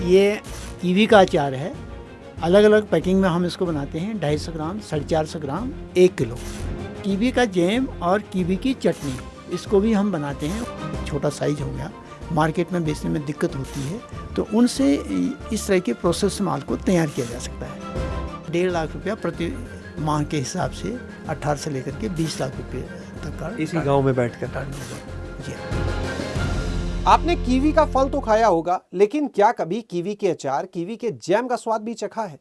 ये कीवी का अचार है। अलग अलग पैकिंग में हम इसको बनाते हैं। 250 ग्राम, 450 ग्राम, 1 किलो। कीवी का जैम और कीवी की चटनी, इसको भी हम बनाते हैं। छोटा साइज हो गया, मार्केट में बेचने में दिक्कत होती है, तो उनसे इस तरह के प्रोसेस माल को तैयार किया जा सकता है। 1.5 लाख रुपया प्रति माह के हिसाब से 18 से लेकर के 20 लाख रुपये तक का इसी गांव में बैठकर। जी। आपने कीवी का फल तो खाया होगा, लेकिन क्या कभी कीवी के अचार, कीवी के जैम का स्वाद भी चखा है?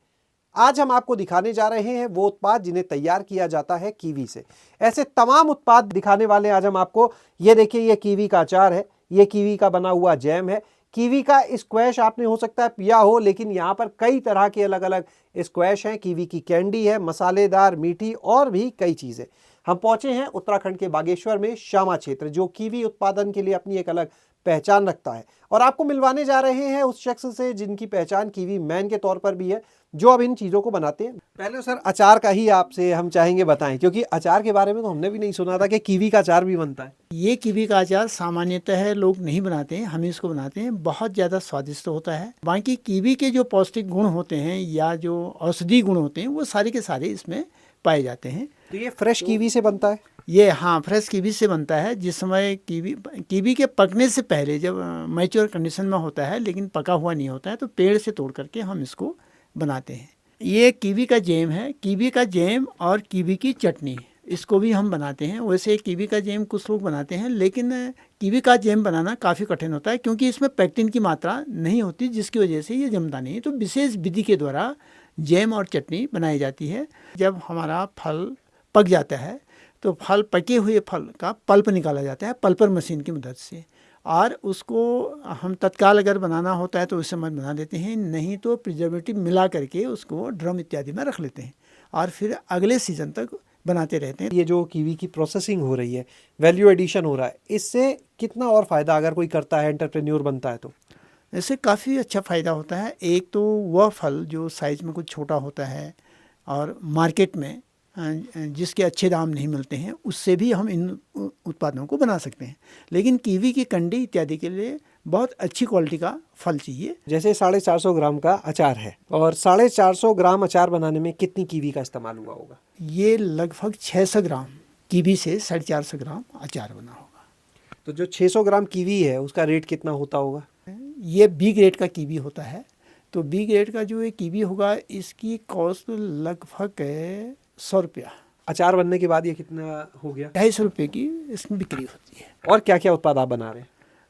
आज हम आपको दिखाने जा रहे हैं वो उत्पाद जिन्हें तैयार किया जाता है कीवी से। ऐसे तमाम उत्पाद दिखाने वाले आज हम आपको। ये देखिए, ये कीवी का अचार है, ये कीवी का बना हुआ जैम है। कीवी का स्क्वैश आपने हो सकता है पिया हो, लेकिन यहाँ पर कई तरह के अलग अलग स्क्वैश हैं। कीवी की कैंडी है, मसालेदार, मीठी और भी कई चीज़ें। हम पहुंचे हैं उत्तराखंड के बागेश्वर में शामा क्षेत्र, जो कीवी उत्पादन के लिए अपनी एक अलग पहचान रखता है। और आपको मिलवाने जा रहे हैं उस शख्स से जिनकी पहचान कीवी मैन के तौर पर भी है, जो अब इन चीज़ों को बनाते हैं। पहले सर, अचार का ही आपसे हम चाहेंगे बताएं, क्योंकि अचार के बारे में तो हमने भी नहीं सुना था कि कीवी का अचार भी बनता है। ये कीवी का अचार सामान्यतः लोग नहीं बनाते हैं, हम इसको बनाते हैं। बहुत ज़्यादा स्वादिष्ट होता है। बाकी कीवी के जो पौष्टिक गुण होते हैं या जो औषधि गुण होते हैं, वो सारे के सारे इसमें पाए जाते हैं। तो ये फ्रेश कीवी से बनता है? ये हाँ, फ्रेश कीवी से बनता है। जिस समय कीवी के पकने से पहले, जब मैच्योर कंडीशन में होता है लेकिन पका हुआ नहीं होता है, तो पेड़ से तोड़ करके हम इसको बनाते हैं। ये कीवी का जैम है। कीवी का जैम और कीवी की चटनी, इसको भी हम बनाते हैं। वैसे कीवी का जैम कुछ लोग बनाते हैं, लेकिन कीवी का जैम बनाना काफ़ी कठिन होता है, क्योंकि इसमें पेक्टिन की मात्रा नहीं होती, जिसकी वजह से ये जमता नहीं। तो विशेष विधि के द्वारा जैम और चटनी बनाई जाती है। जब हमारा फल पक जाता है तो फल, पके हुए फल का पल्प निकाला जाता है पल्पर मशीन की मदद से, और उसको हम तत्काल अगर बनाना होता है तो उस समय बना देते हैं, नहीं तो प्रिजर्वेटिव मिला करके उसको ड्रम इत्यादि में रख लेते हैं और फिर अगले सीजन तक बनाते रहते हैं। ये जो कीवी की प्रोसेसिंग हो रही है, वैल्यू एडिशन हो रहा है, इससे कितना और फ़ायदा अगर कोई करता है, एंटरप्रेन्योर बनता है तो? इससे काफ़ी अच्छा फ़ायदा होता है। एक तो वह फल जो साइज़ में कुछ छोटा होता है और मार्केट में जिसके अच्छे दाम नहीं मिलते हैं, उससे भी हम इन उत्पादों को बना सकते हैं। लेकिन कीवी की कंडी इत्यादि के लिए बहुत अच्छी क्वालिटी का फल चाहिए। जैसे 450 ग्राम का अचार है, और 450 ग्राम अचार बनाने में कितनी कीवी का इस्तेमाल हुआ होगा? ये लगभग 600 ग्राम कीवी से 450 ग्राम अचार बना होगा। तो जो 600 ग्राम कीवी है, उसका रेट कितना होता होगा? ये बी ग्रेड का कीवी होता है। तो बी ग्रेड का जो ये कीवी होगा, इसकी कॉस्ट लगभग 100 रुपया। अचार बनने के बाद ये कितना हो गया? 250 रुपये की इसमें बिक्री होती है। और क्या क्या उत्पाद आप बना रहे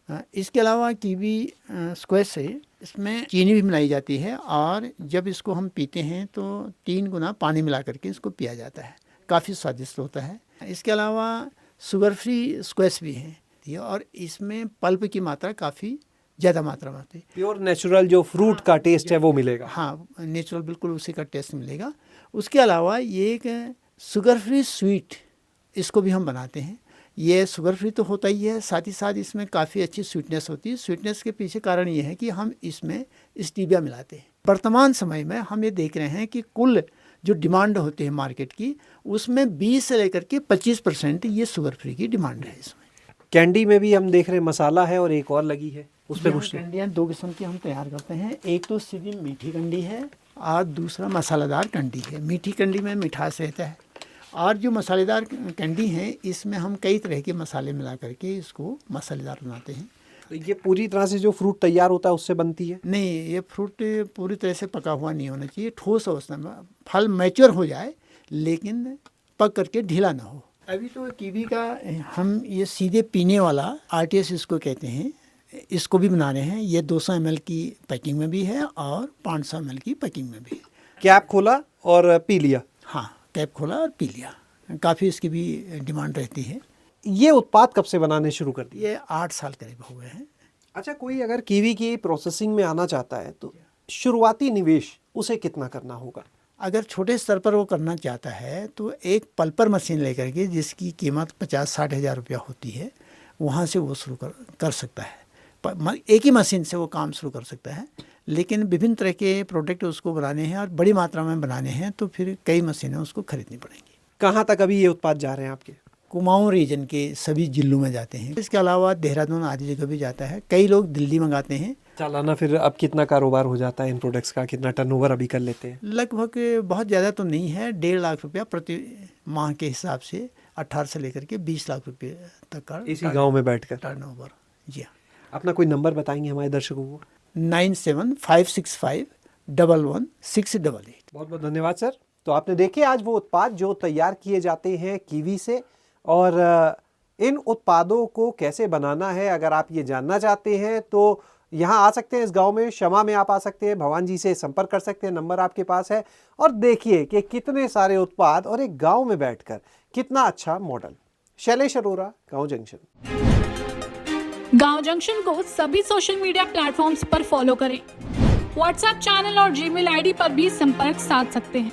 हैं? इसके अलावा कीवी स्क्वैश से इसमें चीनी भी मिलाई जाती है, और जब इसको हम पीते हैं तो 3 गुना पानी मिला करके इसको पिया जाता है। काफ़ी स्वादिष्ट होता है। इसके अलावा शुगर फ्री स्क्वैश भी है, और इसमें पल्प की मात्रा काफ़ी ज़्यादा मात्रा में होती है। प्योर नेचुरल जो फ्रूट का टेस्ट है वो मिलेगा। हाँ, नेचुरल बिल्कुल उसी का टेस्ट मिलेगा। उसके अलावा ये एक शुगर फ्री स्वीट, इसको भी हम बनाते हैं। ये शुगर फ्री तो होता ही है, साथ ही साथ इसमें काफ़ी अच्छी स्वीटनेस होती है। स्वीटनेस के पीछे कारण ये है कि हम इसमें स्टीविया मिलाते हैं। वर्तमान समय में हम ये देख रहे हैं कि कुल जो डिमांड होती है मार्केट की, उसमें 20 से लेकर के 25% ये शुगर फ्री की डिमांड है। इसमें कैंडी में भी हम देख रहे हैं मसाला है और एक और लगी है, उस पर कुछ कैंडियाँ 2 किस्म की हम तैयार करते हैं। एक तो सीधी मीठी कंडी है और दूसरा मसालेदार कंडी है। मीठी कंडी में मिठास रहता है, और जो मसालेदार कंडी है, इसमें हम कई तरह के मसाले मिला करके इसको मसालेदार बनाते हैं। तो ये पूरी तरह से जो फ्रूट तैयार होता है उससे बनती है? नहीं, ये फ्रूट पूरी तरह से पका हुआ नहीं होना चाहिए। ठोस अवस्था में फल मैच्योर हो जाए, लेकिन पक करके ढीला ना हो। अभी तो कीवी का हम ये सीधे पीने वाला RTS इसको कहते हैं, इसको भी बना रहे हैं। ये 200 ml की पैकिंग में भी है और 500 ml की पैकिंग में भी है। कैप खोला और पी लिया? हाँ, कैप खोला और पी लिया। काफ़ी इसकी भी डिमांड रहती है। ये उत्पाद कब से बनाने शुरू कर दिए? ये 8 साल करीब हो गए हैं। अच्छा, कोई अगर कीवी की प्रोसेसिंग में आना चाहता है तो शुरुआती निवेश उसे कितना करना होगा? अगर छोटे स्तर पर वो करना चाहता है तो एक पल्पर मशीन लेकर के, जिसकी कीमत 50-60 हज़ार रुपया होती है, वहाँ से वो शुरू कर सकता है। एक ही मशीन से वो काम शुरू कर सकता है। लेकिन विभिन्न तरह के प्रोडक्ट उसको बनाने हैं और बड़ी मात्रा में बनाने हैं, तो फिर कई मशीनें उसको खरीदनी पड़ेंगी। कहाँ तक अभी ये उत्पाद जा रहे हैं आपके? कुमाऊं रीजन के सभी जिलों में जाते हैं। इसके अलावा देहरादून आदि जगह भी जाता है। कई लोग दिल्ली मंगाते हैं सालाना फिर अब कितना कारोबार हो जाता है इन प्रोडक्ट्स का, कितना टर्नओवर अभी कर लेते हैं? लगभग बहुत ज़्यादा तो नहीं है, 1.5 लाख रुपया प्रति माह के हिसाब से 18 से लेकर के 20 लाख रुपये तक का इसी गांव में बैठकर? टर्नओवर। जी हाँ। अपना कोई नंबर बताएंगे हमारे दर्शकों को? 9756511688। बहुत बहुत धन्यवाद सर। तो आपने देखे आज वो उत्पाद जो तैयार किए जाते हैं कीवी से, और इन उत्पादों को कैसे बनाना है अगर आप ये जानना चाहते हैं तो यहाँ आ सकते हैं, इस गांव में शमा में आप आ सकते हैं, भगवान जी से संपर्क कर सकते हैं, नंबर आपके पास है। और देखिए कि कितने सारे उत्पाद और एक गांव में बैठकर कितना अच्छा मॉडल। शैलेश अरोरा, गांव जंक्शन। गांव जंक्शन को सभी सोशल मीडिया प्लेटफॉर्म्स पर फॉलो करें। व्हाट्सएप चैनल और जीमेल आईडी पर भी संपर्क साध सकते हैं।